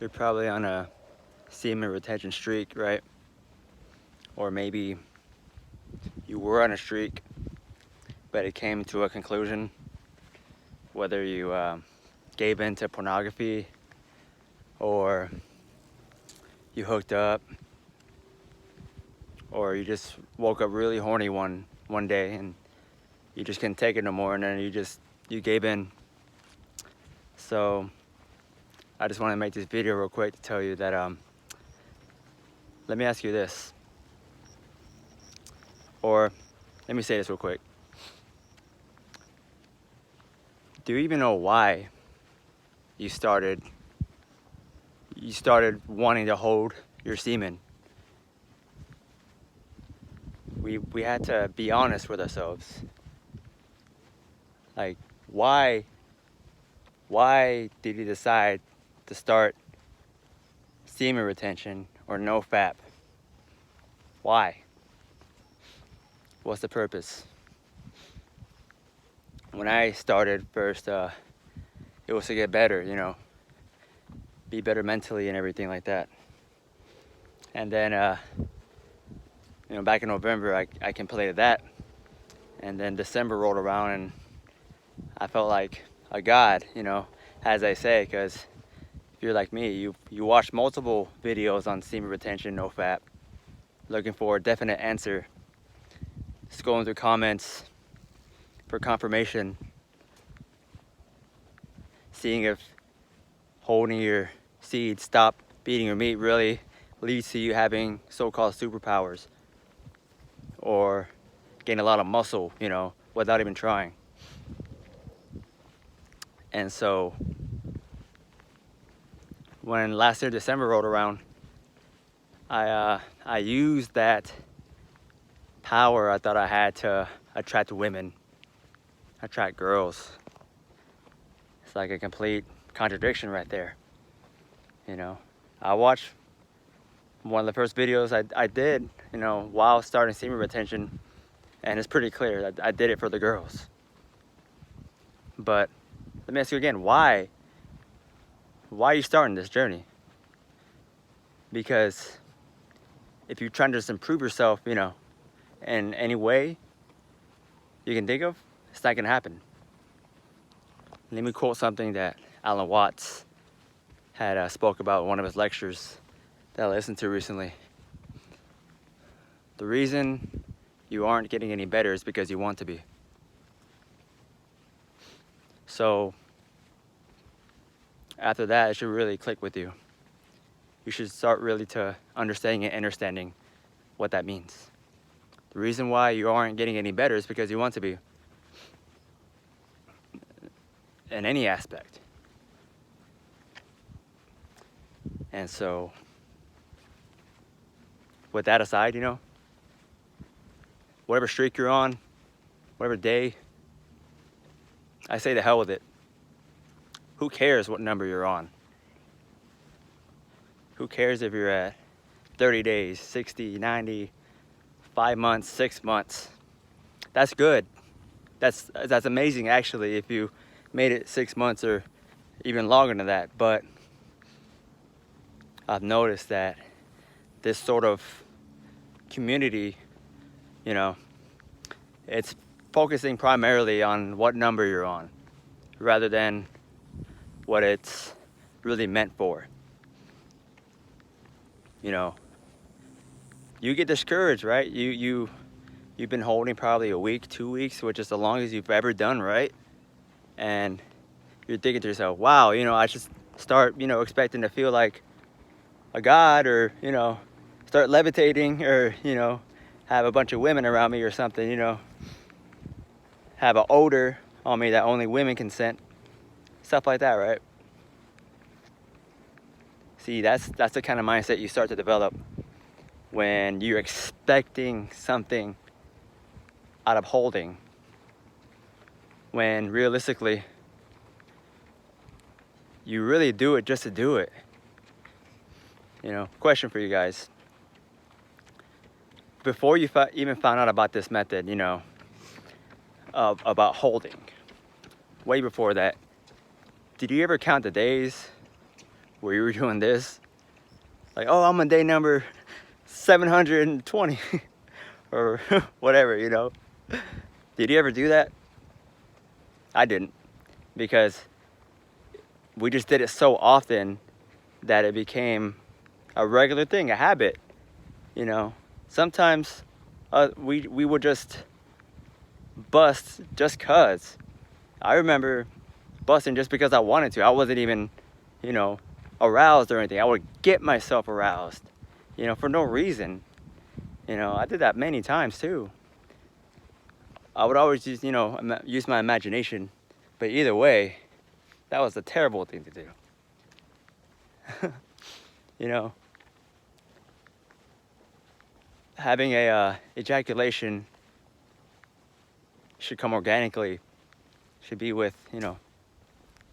You're probably on a semen retention streak, right? Or maybe you were on a streak, but it came to a conclusion. Whether you gave in to pornography or you hooked up or you just woke up really horny one day and you just couldn't take it no more, and then you gave in. So I just want to make this video real quick to tell you that let me ask you this, or let me say this real quick. Do you even know why you started wanting to hold your semen? We had to be honest with ourselves. Like, why did you decide to start semen retention or no FAP? Why? What's the purpose? When I started first, it was to get better, be better mentally and everything like that. And then, back in November, I completed that. And then December rolled around and I felt like a god, as I say, because if you're like me, you watch multiple videos on semen retention, no FAP, looking for a definite answer, scrolling through comments for confirmation, seeing if holding your seed, stop beating your meat, really leads to you having so-called superpowers or gain a lot of muscle, without even trying. And so when last year December rolled around, I used that power I thought I had to attract women, attract girls. It's like a complete contradiction right there. I watched one of the first videos I did, while starting semen retention, and it's pretty clear that I did it for the girls. But let me ask you again, why are you starting this journey? Because if you're trying to just improve yourself, in any way you can think of, it's not gonna happen. Let me quote something that Alan Watts had spoke about in one of his lectures that I listened to recently. The reason you aren't getting any better is because you want to be. So after that, it should really click with you. You should start really to understanding and understanding what that means. The reason why you aren't getting any better is because you want to be. In any aspect. And so, with that aside, whatever streak you're on, whatever day, I say the hell with it. Who cares what number you're on? Who cares if you're at 30 days, 60, 90, 5 months, 6 months? That's good. That's amazing, actually, if you made it 6 months or even longer than that. But I've noticed that this sort of community, it's focusing primarily on what number you're on rather than what it's really meant for. You get discouraged, right? You've been holding probably a week, 2 weeks, which is the longest you've ever done, right? And you're thinking to yourself, wow, I should start, expecting to feel like a god, or, start levitating, or, have a bunch of women around me or something, have an odor on me that only women can scent, stuff like that, right? See, that's the kind of mindset you start to develop when you're expecting something out of holding, when realistically you really do it just to do it. Question for you guys. Before you even found out about this method, about holding, way before that, did you ever count the days where you were doing this. Like, oh, I'm on day number 720 or whatever, you know. Did you ever do that? I didn't, because we just did it so often that it became a regular thing, a habit, you know. Sometimes we would just bust just cause. I remember busting just because I wanted to. I wasn't even, you know, aroused or anything. I would get myself aroused, you know, for no reason. You know, I did that many times too. I would always just, you know, use my imagination. But either way, that was a terrible thing to do. You know, having a ejaculation should come organically. Should be with, you know,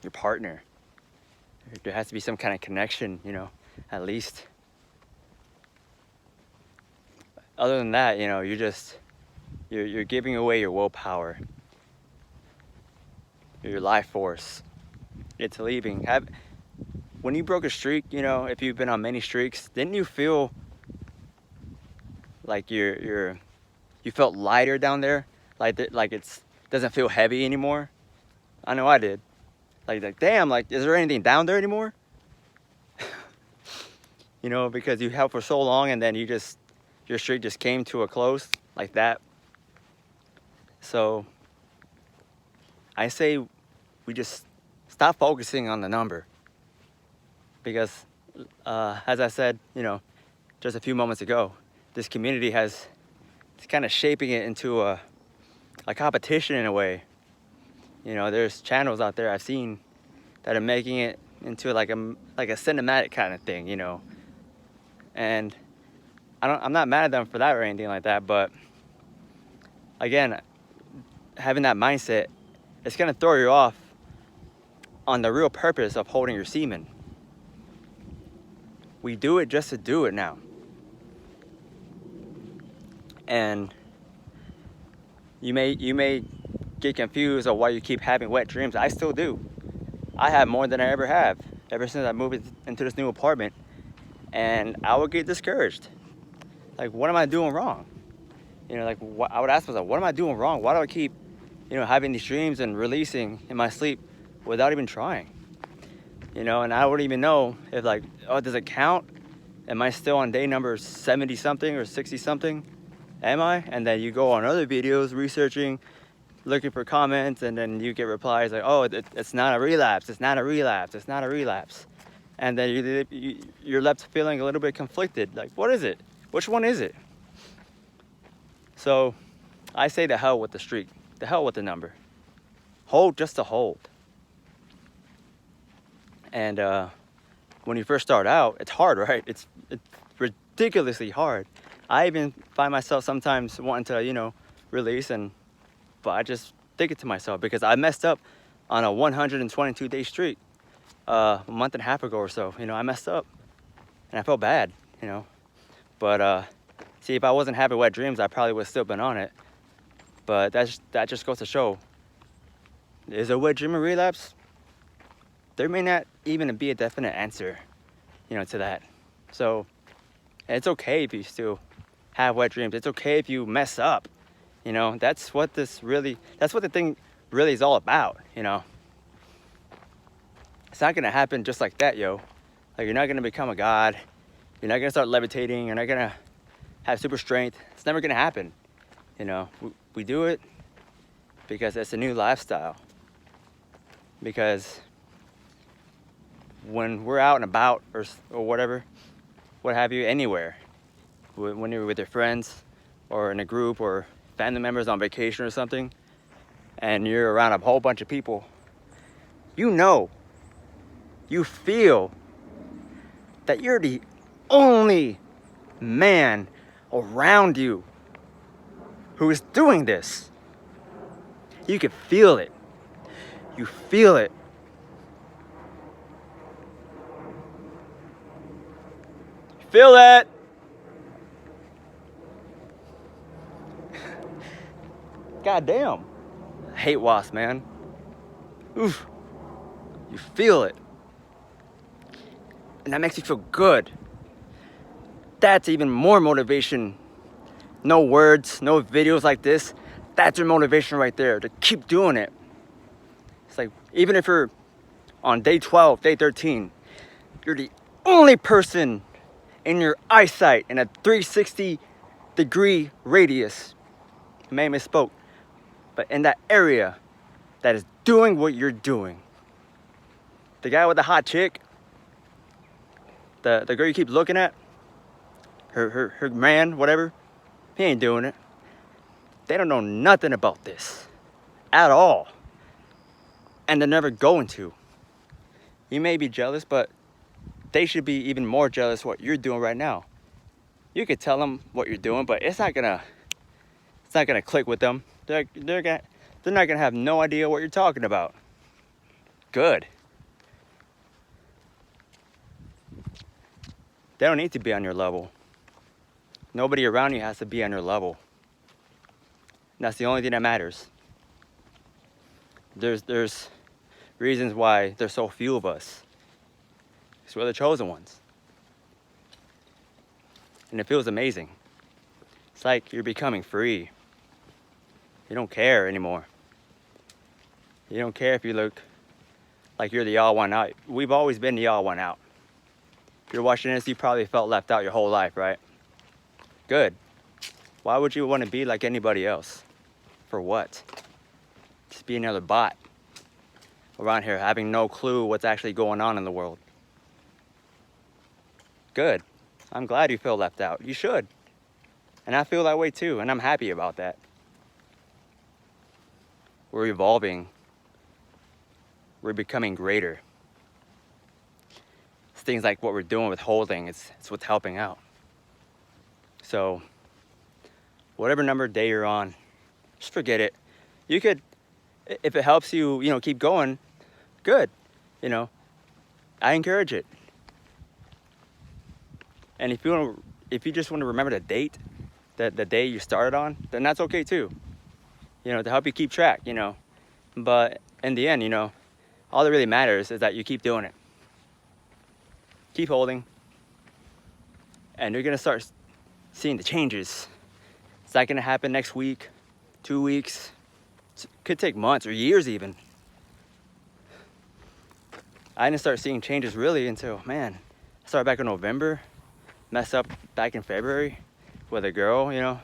your partner. There has to be some kind of connection, you know, at least. Other than that, you know, you're giving away your willpower, your life force. It's leaving. When you broke a streak, you know, if you've been on many streaks, didn't you feel like you felt lighter down there, like it's doesn't feel heavy anymore? I know I did. Like damn, like is there anything down there anymore? You know, because you held for so long and then your streak just came to a close like that. So I say we just stop focusing on the number, because as I said, you know, just a few moments ago, this community it's kind of shaping it into a competition in a way. You know, there's channels out there I've seen that are making it into like a cinematic kind of thing, you know. And I'm not mad at them for that or anything like that, but again, having that mindset, it's gonna throw you off on the real purpose of holding your semen. We do it just to do it now. And you may get confused of why you keep having wet dreams. I still do. I have more than I ever have, ever since I moved into this new apartment. And I would get discouraged. Like, what am I doing wrong? You know, like, I would ask myself, what am I doing wrong? Why do I keep, you know, having these dreams and releasing in my sleep without even trying? You know, and I wouldn't even know if, like, oh, does it count? Am I still on day number 70 something or 60 something? Am I? And then you go on other videos researching, looking for comments, and then you get replies like, oh, it's not a relapse, it's not a relapse, it's not a relapse. And then you're left feeling a little bit conflicted. Like, what is it? Which one is it? So I say the hell with the streak, the hell with the number. Hold just to hold. And when you first start out, it's hard, right? It's ridiculously hard. I even find myself sometimes wanting to, you know, release, but I just think it to myself, because I messed up on a 122-day streak a month and a half ago or so. You know, I messed up and I felt bad, you know. But see, if I wasn't having wet dreams, I probably would have still been on it. But that just goes to show, is a wet dream a relapse? There may not even be a definite answer, you know, to that. So it's okay if you still have wet dreams. It's okay if you mess up. You know, that's what the thing really is all about, you know. It's not gonna happen just like that, yo. Like, you're not gonna become a god. You're not gonna start levitating. You're not gonna have super strength. It's never gonna happen. You know, we do it because it's a new lifestyle. Because when we're out and about or whatever, what have you, anywhere, when you're with your friends or in a group or family members on vacation or something, and you're around a whole bunch of people, you know, you feel that you're the only man around you who is doing this. You can feel it. You feel it. Feel that. God damn. I hate wasps, man. Oof. You feel it. and that makes you feel good. That's even more motivation. No words, no videos like this. That's your motivation right there to keep doing it. It's like, even if you're on day 12, day 13, you're the only person in your eyesight in a 360-degree radius. I may have misspoke, but in that area that is doing what you're doing. The guy with the hot chick, the girl you keep looking at, her man, whatever, he ain't doing it. They don't know nothing about this at all. And they're never going to. You may be jealous, but they should be even more jealous what you're doing right now. You could tell them what you're doing, but it's not gonna click with them. They're not gonna have no idea what you're talking about. Good. They don't need to be on your level. Nobody around you has to be on your level. And that's the only thing that matters. There's reasons why there's so few of us. Because we're the chosen ones. And it feels amazing. It's like you're becoming free. You don't care anymore. You don't care if you look like you're the odd one out. We've always been the odd one out. If you're watching this, you probably felt left out your whole life, right? Good. Why would you want to be like anybody else? For what? Just be another bot around here having no clue what's actually going on in the world. Good. I'm glad you feel left out. You should. And I feel that way too, and I'm happy about that. We're evolving. We're becoming greater. It's things like what we're doing with holding, it's what's helping out. So, whatever number day you're on, just forget it. You could, if it helps you, keep going, good. I encourage it. And if you just want to remember the date, the day you started on, then that's okay too. To help you keep track, But in the end, all that really matters is that you keep doing it. Keep holding. And you're gonna start seeing the changes. It's not gonna happen next week, 2 weeks. It could take months or years even. I didn't start seeing changes really until, I started back in November. Messed up back in February with a girl, I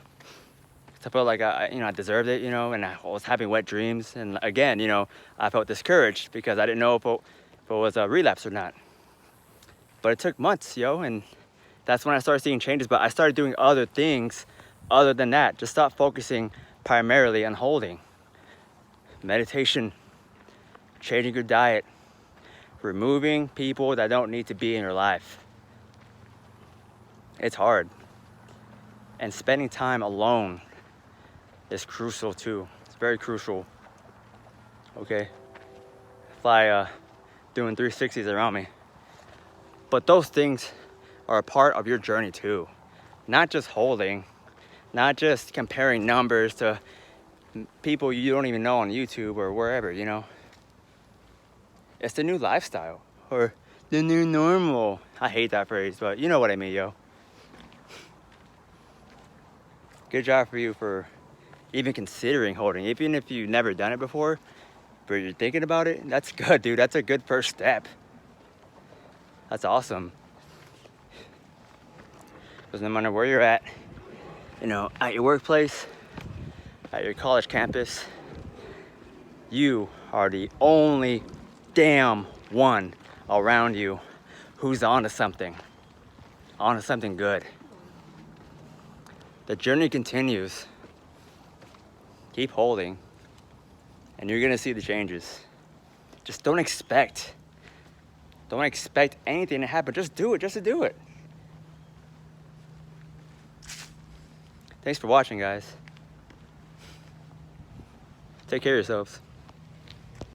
felt like I deserved it, and I was having wet dreams. And again, I felt discouraged because I didn't know if it was a relapse or not. But it took months, and that's when I started seeing changes. But I started doing other things other than that. Just stop focusing primarily on holding. Meditation, changing your diet, removing people that don't need to be in your life. It's hard. And spending time alone is crucial too. It's very crucial. Okay? Fly doing 360s around me. But those things are a part of your journey too. Not just holding, not just comparing numbers to people you don't even know on YouTube or wherever, It's the new lifestyle or the new normal. I hate that phrase, but you know what I mean, yo. Good job for you for even considering holding. Even if you've never done it before, but you're thinking about it, that's good, dude. That's a good first step. That's awesome. Because no matter where you're at, at your workplace, at your college campus, you are the only damn one around you who's onto something good. The journey continues. Keep holding, and you're gonna see the changes. Just don't expect anything to happen. Just do it, just to do it. Thanks for watching, guys. Take care of yourselves.